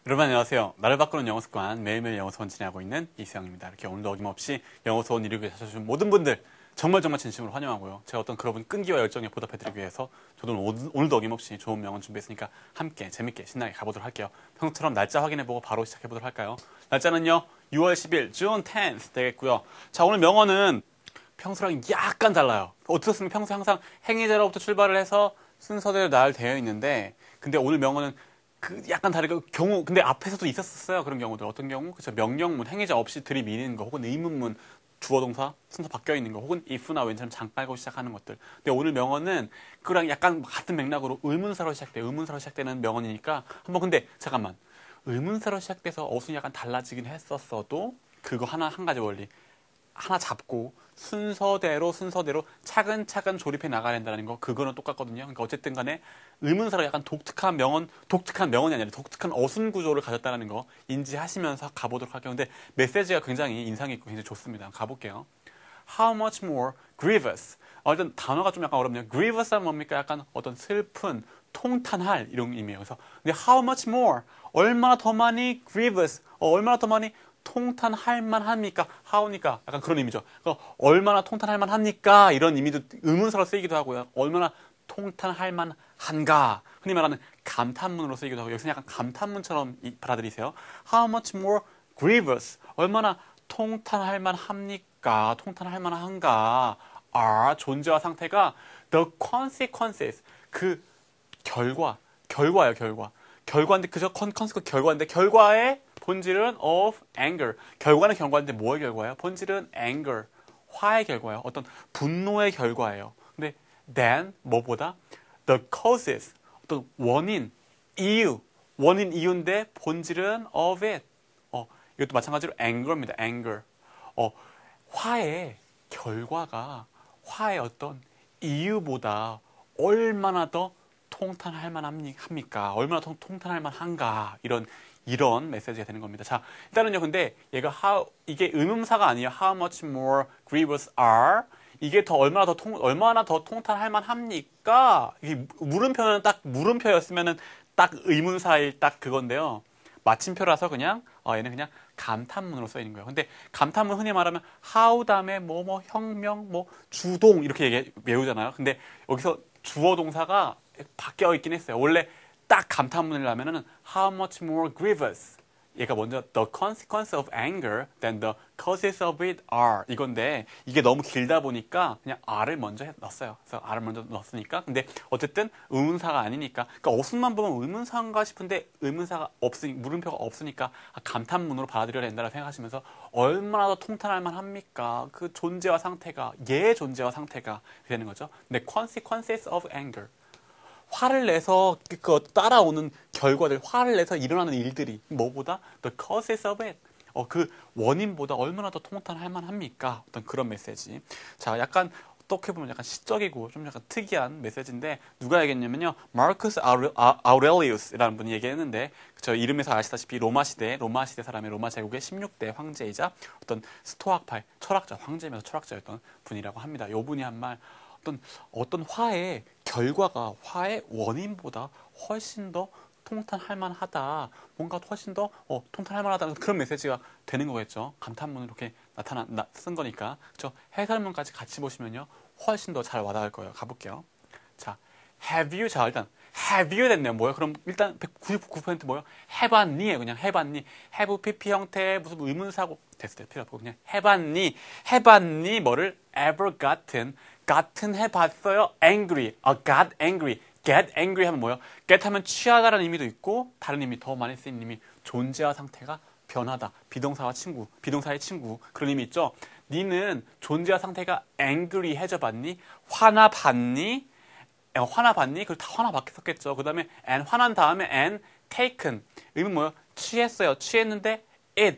여러분 안녕하세요. 나를 바꾸는 영어 습관 매일매일 영어 수업 진행하고 있는 이수영입니다. 이렇게 오늘도 어김없이 영어 수업 이루게 하셔준 모든 분들 정말 진심으로 환영하고요. 제가 어떤 그런 끈기와 열정에 보답해드리기 위해서 저도 오늘도 어김없이 좋은 명언 준비했으니까 함께 재밌게 신나게 가보도록 할게요. 평소처럼 날짜 확인해보고 바로 시작해보도록 할까요? 날짜는요 6월 10일 June 10th 되겠고요. 자, 오늘 명언은 평소랑 약간 달라요. 어떻습니까? 평소 항상 행위자로부터 출발을 해서 순서대로 날 되어 있는데 근데 오늘 명언은 약간 다르게 경우 근데 앞에서도 있었어요. 그런 경우들 어떤 경우 그쵸 명령문 행위자 없이 들이미는 거 혹은 의문문 주어 동사 순서 바뀌어 있는 거 혹은 if나 when처럼 장 빨고 시작하는 것들. 근데 오늘 명언은 그랑 약간 같은 맥락으로 의문사로 시작돼 의문사로 시작되는 명언이니까 한번 근데 잠깐만 의문사로 시작돼서 어순이 약간 달라지긴 했었어도 그거 한 가지 원리 하나 잡고 순서대로 차근차근 조립해 나가야 된다는 거 그거는 똑같거든요. 그러니까 어쨌든 간에 의문사로 약간 독특한 명언이 아니라 독특한 어순 구조를 가졌다는 거 인지하시면서 가보도록 할게요. 근데 메시지가 굉장히 인상 깊고 굉장히 좋습니다. 가볼게요. How much more grievous. 일단 단어가 좀 약간 어렵네요. grievous는 뭡니까? 약간 어떤 슬픈, 통탄할 이런 의미예요. 그래서 근데 how much more 얼마나 더 많이 grievous 얼마나 더 많이 통탄할 만합니까? how니까 약간 그런 의미죠. 그러니까 얼마나 통탄할 만합니까? 이런 의미도 의문사로 쓰이기도 하고요. 얼마나 통탄할 만한가? 흔히 말하는 감탄문으로 쓰이기도 하고 여기서 약간 감탄문처럼 받아들이세요. How much more grievous? 얼마나 통탄할 만합니까? 통탄할 만한가? 존재와 상태가 the consequences 그 결과예요. 결과인데 그저 consequence 결과인데 결과의 본질은 of anger. 결과인데 뭐의 결과예요? 본질은 anger. 화의 결과예요. 어떤 분노의 결과예요. 근데 then 뭐보다 the causes 어떤 이유인데 본질은 of it. 이것도 마찬가지로 anger입니다. anger. 화의 결과가 화의 어떤 이유보다 얼마나 더 통탄할 만합니까? 얼마나 더 통탄할 만한가? 이런 메시지가 되는 겁니다. 자, 일단은요, 근데 얘가 이게 의문사가 아니에요. How much more grievous are? 이게 얼마나 더 통탄할 만합니까? 이게 물음표는 딱 물음표였으면은 딱 의문사일 딱 그건데요. 마침표라서 그냥 얘는 그냥 감탄문으로 써 있는 거예요. 근데 감탄문 흔히 말하면 how 다음에 혁명 주동 이렇게 외우잖아요. 근데 여기서 주어 동사가 바뀌어 있긴 했어요. 원래 딱 감탄문을 하면은 how much more grievous 얘가 먼저 the consequence of anger than the causes of it are 이건데 이게 너무 길다 보니까 그냥 R을 먼저 넣었어요. 그래서 R을 먼저 넣었으니까 근데 어쨌든 의문사가 아니니까 그러니까 어순만 보면 의문사인가 싶은데 물음표가 없으니까 감탄문으로 받아들여야 된다고 생각하시면서 얼마나 더 통탄할 만합니까? 그 존재와 상태가 얘의 존재와 상태가 되는 거죠. 근데 consequences of anger 화를 내서 따라오는 결과들, 화를 내서 일어나는 일들이 뭐보다 the causes of it. 그 원인보다 얼마나 더 통탄할 만합니까? 어떤 그런 메시지. 자, 약간 어떻게 보면 약간 시적이고 좀 약간 특이한 메시지인데 누가 얘기했냐면요. 마르쿠스 아우렐리우스라는 분이 얘기했는데 저 이름에서 아시다시피 로마 시대 사람의 로마 제국의 16대 황제이자 어떤 스토아파의 철학자, 황제면서 철학자였던 분이라고 합니다. 이 분이 한 말 어떤 화의 결과가 화의 원인보다 훨씬 더 통탄할 만하다. 뭔가 훨씬 더 통탄할 만하다는 그런 메시지가 되는 거겠죠. 감탄문으로 이렇게 쓴 거니까. 그렇죠? 해설문까지 같이 보시면요. 훨씬 더 잘 와닿을 거예요. 가볼게요. 자, 일단 have you 됐네요. 뭐예요? 그럼 일단 99% 뭐예요? 해봤니예요. 그냥 해봤니. have pp 형태의 무슨 의문사고 됐을 때 필요 없고 그냥 해봤니 뭐를 ever gotten 해봤어요. angry. got angry. get angry 하면 뭐예요? get 하면 취하다라는 의미도 있고 다른 의미 더 많이 쓰이는 의미 존재와 상태가 변하다. 비동사의 친구 그런 의미 있죠. 니는 존재와 상태가 angry 해줘 봤니? 화나봤니? 그리고 다 화나봤겠죠. 그 다음에 화난 다음에 taken 의미 뭐예요? 취했어요. 취했는데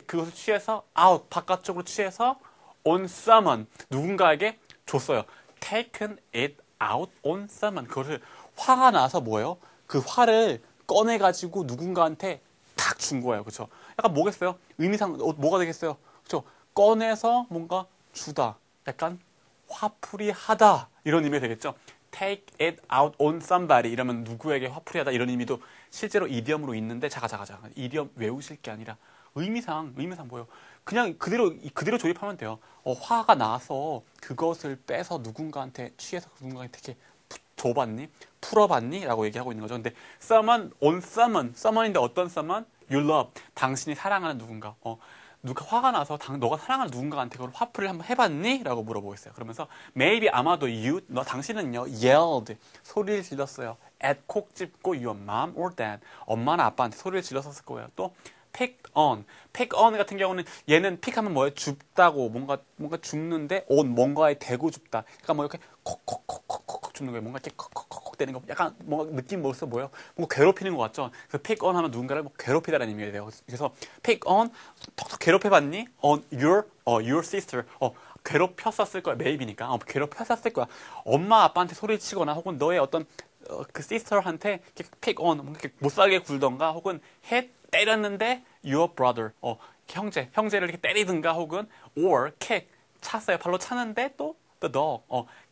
그것을 취해서 out 바깥쪽으로 취해서 on someone 누군가에게 줬어요. taken it out on someone 그것을 화가 나서 뭐예요? 그 화를 꺼내가지고 누군가한테 탁 준 거예요. 그렇죠? 약간 뭐겠어요? 의미상 뭐가 되겠어요? 그렇죠? 꺼내서 뭔가 주다. 약간 화풀이 하다 이런 의미가 되겠죠. take it out on somebody 이러면 누구에게 화풀이 하다 이런 의미도 실제로 이디엄으로 있는데 자가. 이디엄 외우실 게 아니라 의미상 뭐예요? 그냥 그대로 조립하면 돼요. 화가 나서 그것을 빼서 누군가한테 취해서 누군가한테 이렇게 줘봤니? 풀어봤니? 라고 얘기하고 있는 거죠. 근데 summon인데 어떤 summon? You love. 당신이 사랑하는 누군가. 누가 화가 나서 너가 사랑하는 누군가한테 그걸 화풀이를 한번 해봤니? 라고 물어보고 있어요. 그러면서 maybe 아마도 당신은요 yelled 소리를 질렀어요. at 콕 집고 your mom or dad 엄마나 아빠한테 소리를 질렀었을 거예요. 또 pick on 같은 경우는 얘는 pick하면 뭐예요? 줍다고 뭔가 줍는데 on 뭔가에 대고 줍다. 그러니까 뭐 이렇게 콕콕콕콕콕 줍는 거예요. 뭔가 이렇게 콕콕콕 되는 거. 약간 뭔가 느낌 뭐였어 뭐예요? 뭔가 괴롭히는 것 같죠? 그래서 pick on 하면 누군가를 뭐 괴롭히다라는 의미가 돼요. 그래서 pick on 톡톡 괴롭혀봤니? on your sister 괴롭혔었을 거야. maybe니까 괴롭혔었을 거야. 엄마 아빠한테 소리를 치거나 혹은 너의 어떤 그 sister한테 이렇게 pick on 뭔가 이렇게 못살게 굴던가 혹은 때렸는데 your brother 형제를 이렇게 때리든가 혹은 or kick 찼어요. 발로 차는데 또 the dog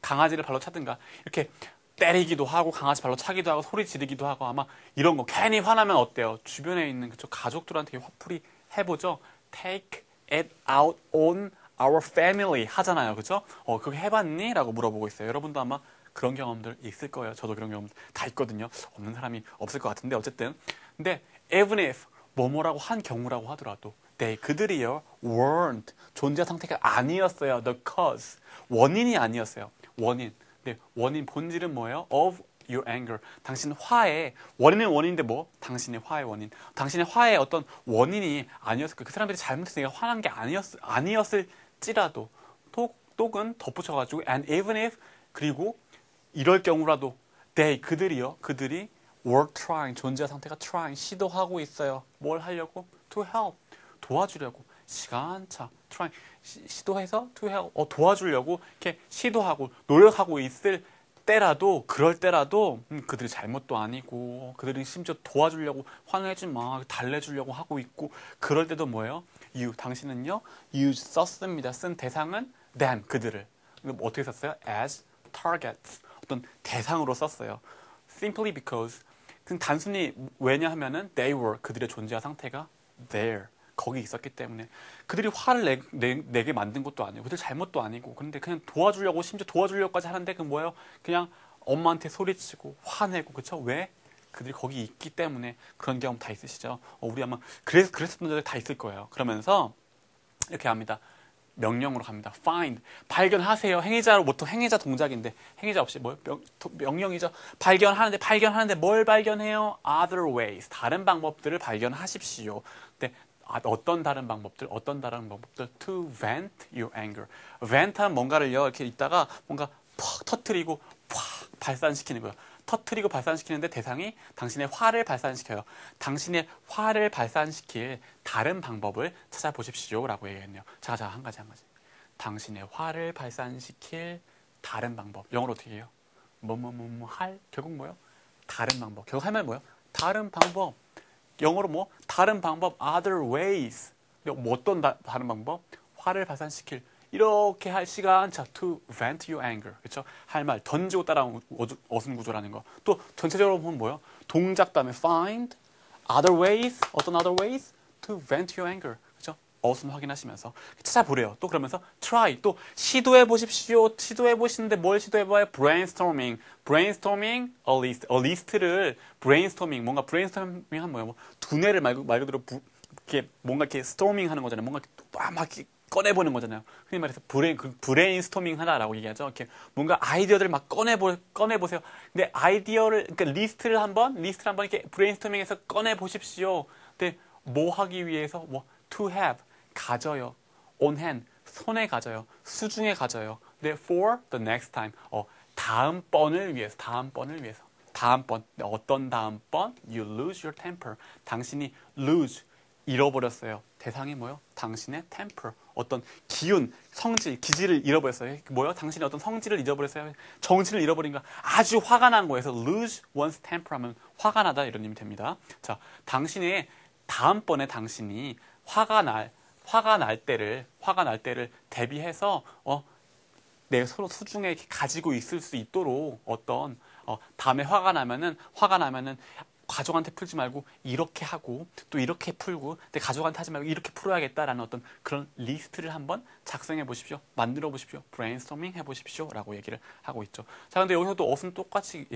강아지를 발로 차든가 이렇게 때리기도 하고 강아지 발로 차기도 하고 소리 지르기도 하고 아마 이런 거 괜히 화나면 어때요? 주변에 있는 그쵸 가족들한테 화풀이 해보죠. take it out on our family 하잖아요. 그죠? 그거 해봤니? 라고 물어보고 있어요. 여러분도 아마 그런 경험들 있을 거예요. 저도 그런 경험 다 있거든요. 없는 사람이 없을 것 같은데 어쨌든 근데 even if 뭐뭐라고 한 경우라고 하더라도 그들이요 weren't 존재 상태가 아니었어요. the cause 원인이 아니었어요. 원인 본질은 뭐예요? of your anger 당신 화의 원인은 원인인데 뭐? 당신의 화의 원인 당신의 화의 어떤 원인이 아니었을 거예요. 그 사람들이 잘못해서 화난 게 아니었을지라도 또는 덧붙여가지고 and even if 그리고 이럴 경우라도 그들이 were trying 존재 상태가 trying 시도하고 있어요. 뭘 하려고? to help 도와주려고 시간차 trying 시도해서 to help 도와주려고 이렇게 시도하고 노력하고 있을 때라도 그럴 때라도 그들이 잘못도 아니고 그들이 심지어 도와주려고 화내지 마 달래주려고 하고 있고 그럴 때도 뭐예요? 당신은요 use 썼습니다. 쓴 대상은 them 그들을 어떻게 썼어요? as targets 어떤 대상으로 썼어요. simply because 단순히 왜냐하면은 they were 그들의 존재와 상태가 there 거기 있었기 때문에 그들이 화를 내게 만든 것도 아니고 그들 잘못도 아니고 그런데 그냥 도와주려고 심지어 도와주려고까지 하는데 그 뭐예요? 그냥 엄마한테 소리치고 화내고 그쵸? 왜? 그들이 거기 있기 때문에 그런 경험 다 있으시죠? 우리 아마 그랬었던 분들 다 있을 거예요. 그러면서 이렇게 합니다. 명령으로 갑니다. find 발견하세요. 행위자로 보통 행위자 동작인데 행위자 없이 명령이죠. 발견하는데 뭘 발견해요? other ways 다른 방법들을 발견하십시오. 근데 어떤 다른 방법들 to vent your anger. vent하면 뭔가를요 이렇게 있다가 뭔가 퍽 터트리고 팍 발산시키는 거예요. 터트리고 발산시키는데 대상이 당신의 화를 발산시켜요. 당신의 화를 발산시킬 다른 방법을 찾아보십시오. 라고 얘기했네요. 자, 한 가지. 당신의 화를 발산시킬 다른 방법. 영어로 어떻게 해요? 결국 뭐예요? 다른 방법. 결국 하면 뭐예요? 다른 방법. 영어로 다른 방법. other ways. 어떤 다른 방법? 화를 발산시킬 이렇게 할 시간차 to vent your anger 그렇죠? 할 말 던지고 따라온 어순 구조라는 거. 또 전체적으로 보면 뭐예요? 동작 다음에 find other ways 어떤 other ways to vent your anger 그렇죠? 어순 확인하시면서 찾아보래요. 또 그러면서 try 또 시도해 보십시오. 시도해 보시는데 뭘 시도해 봐요? brainstorming a list를 brainstorming 뭔가 brainstorming 하면 뭐예요? 두뇌를 말 그대로 이렇게 뭔가 이렇게 storming 하는 거잖아요. 뭔가 막 이렇게 꺼내보는 거잖아요. 흔히 말해서 브레인스토밍 하나라고 얘기하죠. 이렇게 뭔가 아이디어들을 막 꺼내보세요. 근데 그러니까 리스트를 한번 이렇게 브레인스토밍해서 꺼내보십시오. 근데 뭐 하기 위해서? to have, 가져요. on hand, 손에 가져요. 수중에 가져요. 근데 for the next time, 다음번을 위해서. 다음번. 어떤 다음번? You lose your temper. 당신이 lose, 잃어버렸어요. 대상이 뭐요? 당신의 temper. 어떤 기운, 성질, 기질을 잃어버렸어요. 뭐요? 당신의 어떤 성질을 잃어버렸어요. 정신을 잃어버린 거. 아주 화가 난 거에서 lose one's temper 하면 화가 나다 이런 의미 됩니다. 자, 당신의 다음번에 당신이 화가 날 때를 대비해서 내 서로 수중에 가지고 있을 수 있도록 다음에 화가 나면은 가족한테 풀지 말고 이렇게 하고 또 이렇게 풀고 근데 가족한테 하지 말고 이렇게 풀어야겠다라는 어떤 그런 리스트를 한번 작성해 보십시오. 만들어 보십시오. 브레인스토밍 해 보십시오. 라고 얘기를 하고 있죠. 자, 근데 여기서도 어순 똑같이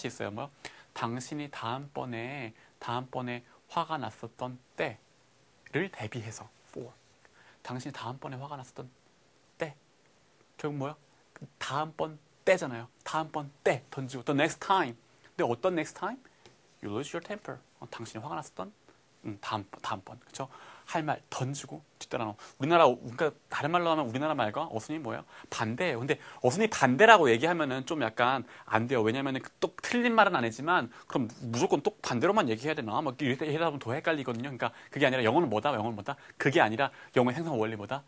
있어요. 뭐 당신이 다음번에 화가 났었던 때를 대비해서 for. 당신이 다음번에 화가 났었던 때. 결국 뭐야? 다음번 때잖아요. 다음번 때 던지고 the next time. 근데 어떤 next time? You lose your temper. 당신이 화가 났었던 다음번. 그렇죠? 할 말 던지고 뒤따라 그러니까 다른 말로 하면 우리나라 말과 어순이 뭐예요? 반대예요. 근데 어순이 반대라고 얘기하면은 좀 약간 안 돼요. 왜냐면은 또 틀린 말은 아니지만 그럼 무조건 또 반대로만 얘기해야 되나? 막 이렇게 얘기하다 보면 더 헷갈리거든요. 그러니까 그게 아니라 영어는 뭐다? 영어는 뭐다? 그게 아니라 영어의 생성 원리 뭐다?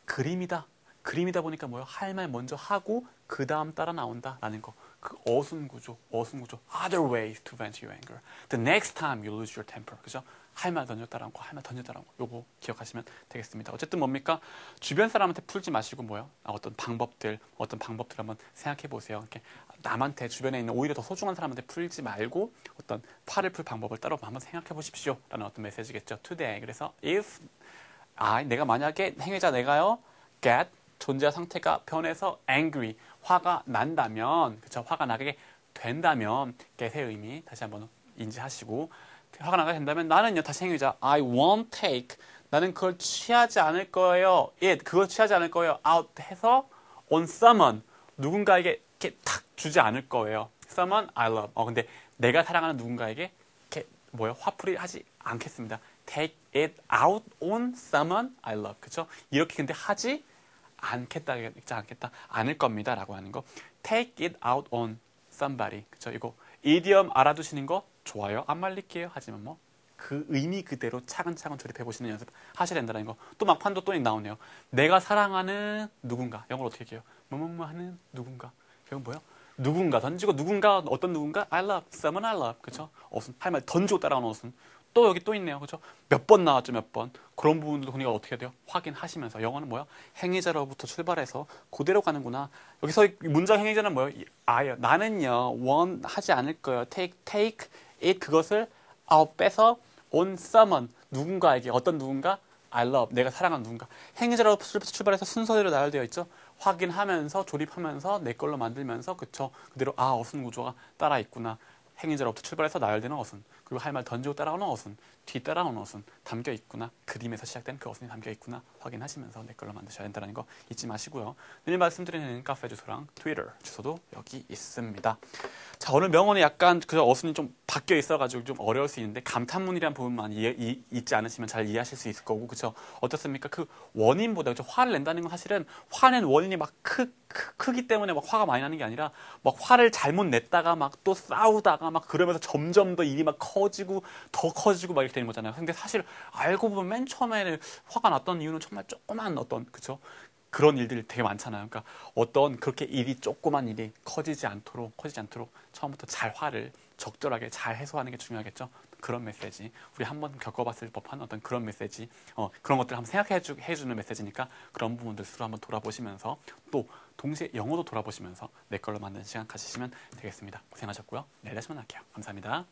그림이다. 그림이다 보니까 뭐예요? 할 말 먼저 하고 그 다음 따라 나온다라는 거. 그 어순 구조. Other ways to vent your anger. The next time you lose your temper. 그죠? 할 말 던졌다라는 거, 할 말 던졌다라는 거. 요거 기억하시면 되겠습니다. 어쨌든 뭡니까? 주변 사람한테 풀지 마시고 뭐요? 어떤 방법들 한번 생각해 보세요. 이렇게 남한테 주변에 있는 오히려 더 소중한 사람한테 풀지 말고 어떤 화를 풀 방법을 따로 한번 생각해 보십시오. 라는 어떤 메시지겠죠. Today. 그래서 if 내가 만약에 행위자 내가요 get 존재 상태가 변해서 angry 화가 난다면 그쵸 화가 나게 된다면 get의 의미 다시 한번 인지하시고 화가 나게 된다면 나는요 다시 행위자 I won't take 나는 그걸 취하지 않을 거예요 그걸 취하지 않을 거예요 out 해서 on someone 누군가에게 이렇게 탁 주지 않을 거예요 someone I love 근데 내가 사랑하는 누군가에게 이렇게 화풀이 하지 않겠습니다 take it out on someone I love 그쵸 이렇게 근데 하지 않을 겁니다. 라고 하는 거. Take it out on somebody. 그쵸? 이거, idiom 알아두시는 거 좋아요. 안 말릴게요. 하지만 뭐, 그 의미 그대로 차근차근 조립해 보시는 연습 하셔야 된다는 거. 또 막판도 또 나오네요. 내가 사랑하는 누군가. 영어로 어떻게 해요? 뭐뭐뭐 하는 누군가. 이건 뭐예요? 누군가. 던지고 누군가, 어떤 누군가? I love. someone I love. 그쵸? 어순. 할 말 던지고 따라오는 어순. 또 여기 또 있네요. 그죠? 몇 번 나왔죠, 몇 번. 그런 부분들도 우리가 어떻게 해야 돼요? 확인하시면서. 영어는 뭐야? 행위자로부터 출발해서 그대로 가는구나. 여기서 문장 행위자는 뭐예요? 나는요, 하지 않을 거예요. take it, 그것을 빼서 on someone, 누군가에게, 어떤 누군가? I love, 내가 사랑하는 누군가. 행위자로부터 출발해서 순서대로 나열되어 있죠? 확인하면서, 조립하면서, 내 걸로 만들면서, 그쵸? 그대로, 어순 구조가 따라 있구나. 행위자로부터 출발해서 나열되는 어순. 그리고 할 말 던지고 따라오는 어순, 뒤 따라오는 어순 담겨 있구나. 그림에서 시작된 그 어순이 담겨 있구나. 확인하시면서 내 걸로 만드셔야 된다는 거 잊지 마시고요. 늘 말씀드리는 카페 주소랑 트위터 주소도 여기 있습니다. 자, 오늘 명언이 약간 그 어순이 좀 바뀌어 있어가지고 좀 어려울 수 있는데 감탄문이라는 부분만 잊지 않으시면 잘 이해하실 수 있을 거고, 그쵸? 어떻습니까? 그 원인보다, 그쵸? 화를 낸다는 건 사실은 화낸 원인이 막 크기 때문에 막 화가 많이 나는 게 아니라 막 화를 잘못 냈다가 막 또 싸우다가 막 그러면서 점점 더 일이 막 커지고 더 커지고 막 이렇게 되는 거잖아요. 근데 사실 알고 보면 맨 처음에는 화가 났던 이유는 정말 조그만 어떤, 그쵸? 그런 일들이 되게 많잖아요. 그러니까 어떤 그렇게 조그만 일이 커지지 않도록 처음부터 잘 화를 적절하게 잘 해소하는 게 중요하겠죠. 그런 메시지, 우리 한번 겪어봤을 법한 어떤 그런 메시지, 그런 것들 한번 해주는 메시지니까 그런 부분들 스스로 한번 돌아보시면서 또 동시에 영어도 돌아보시면서 내 걸로 만드는 시간 가지시면 되겠습니다. 고생하셨고요. 내일 다시 만날게요. 감사합니다.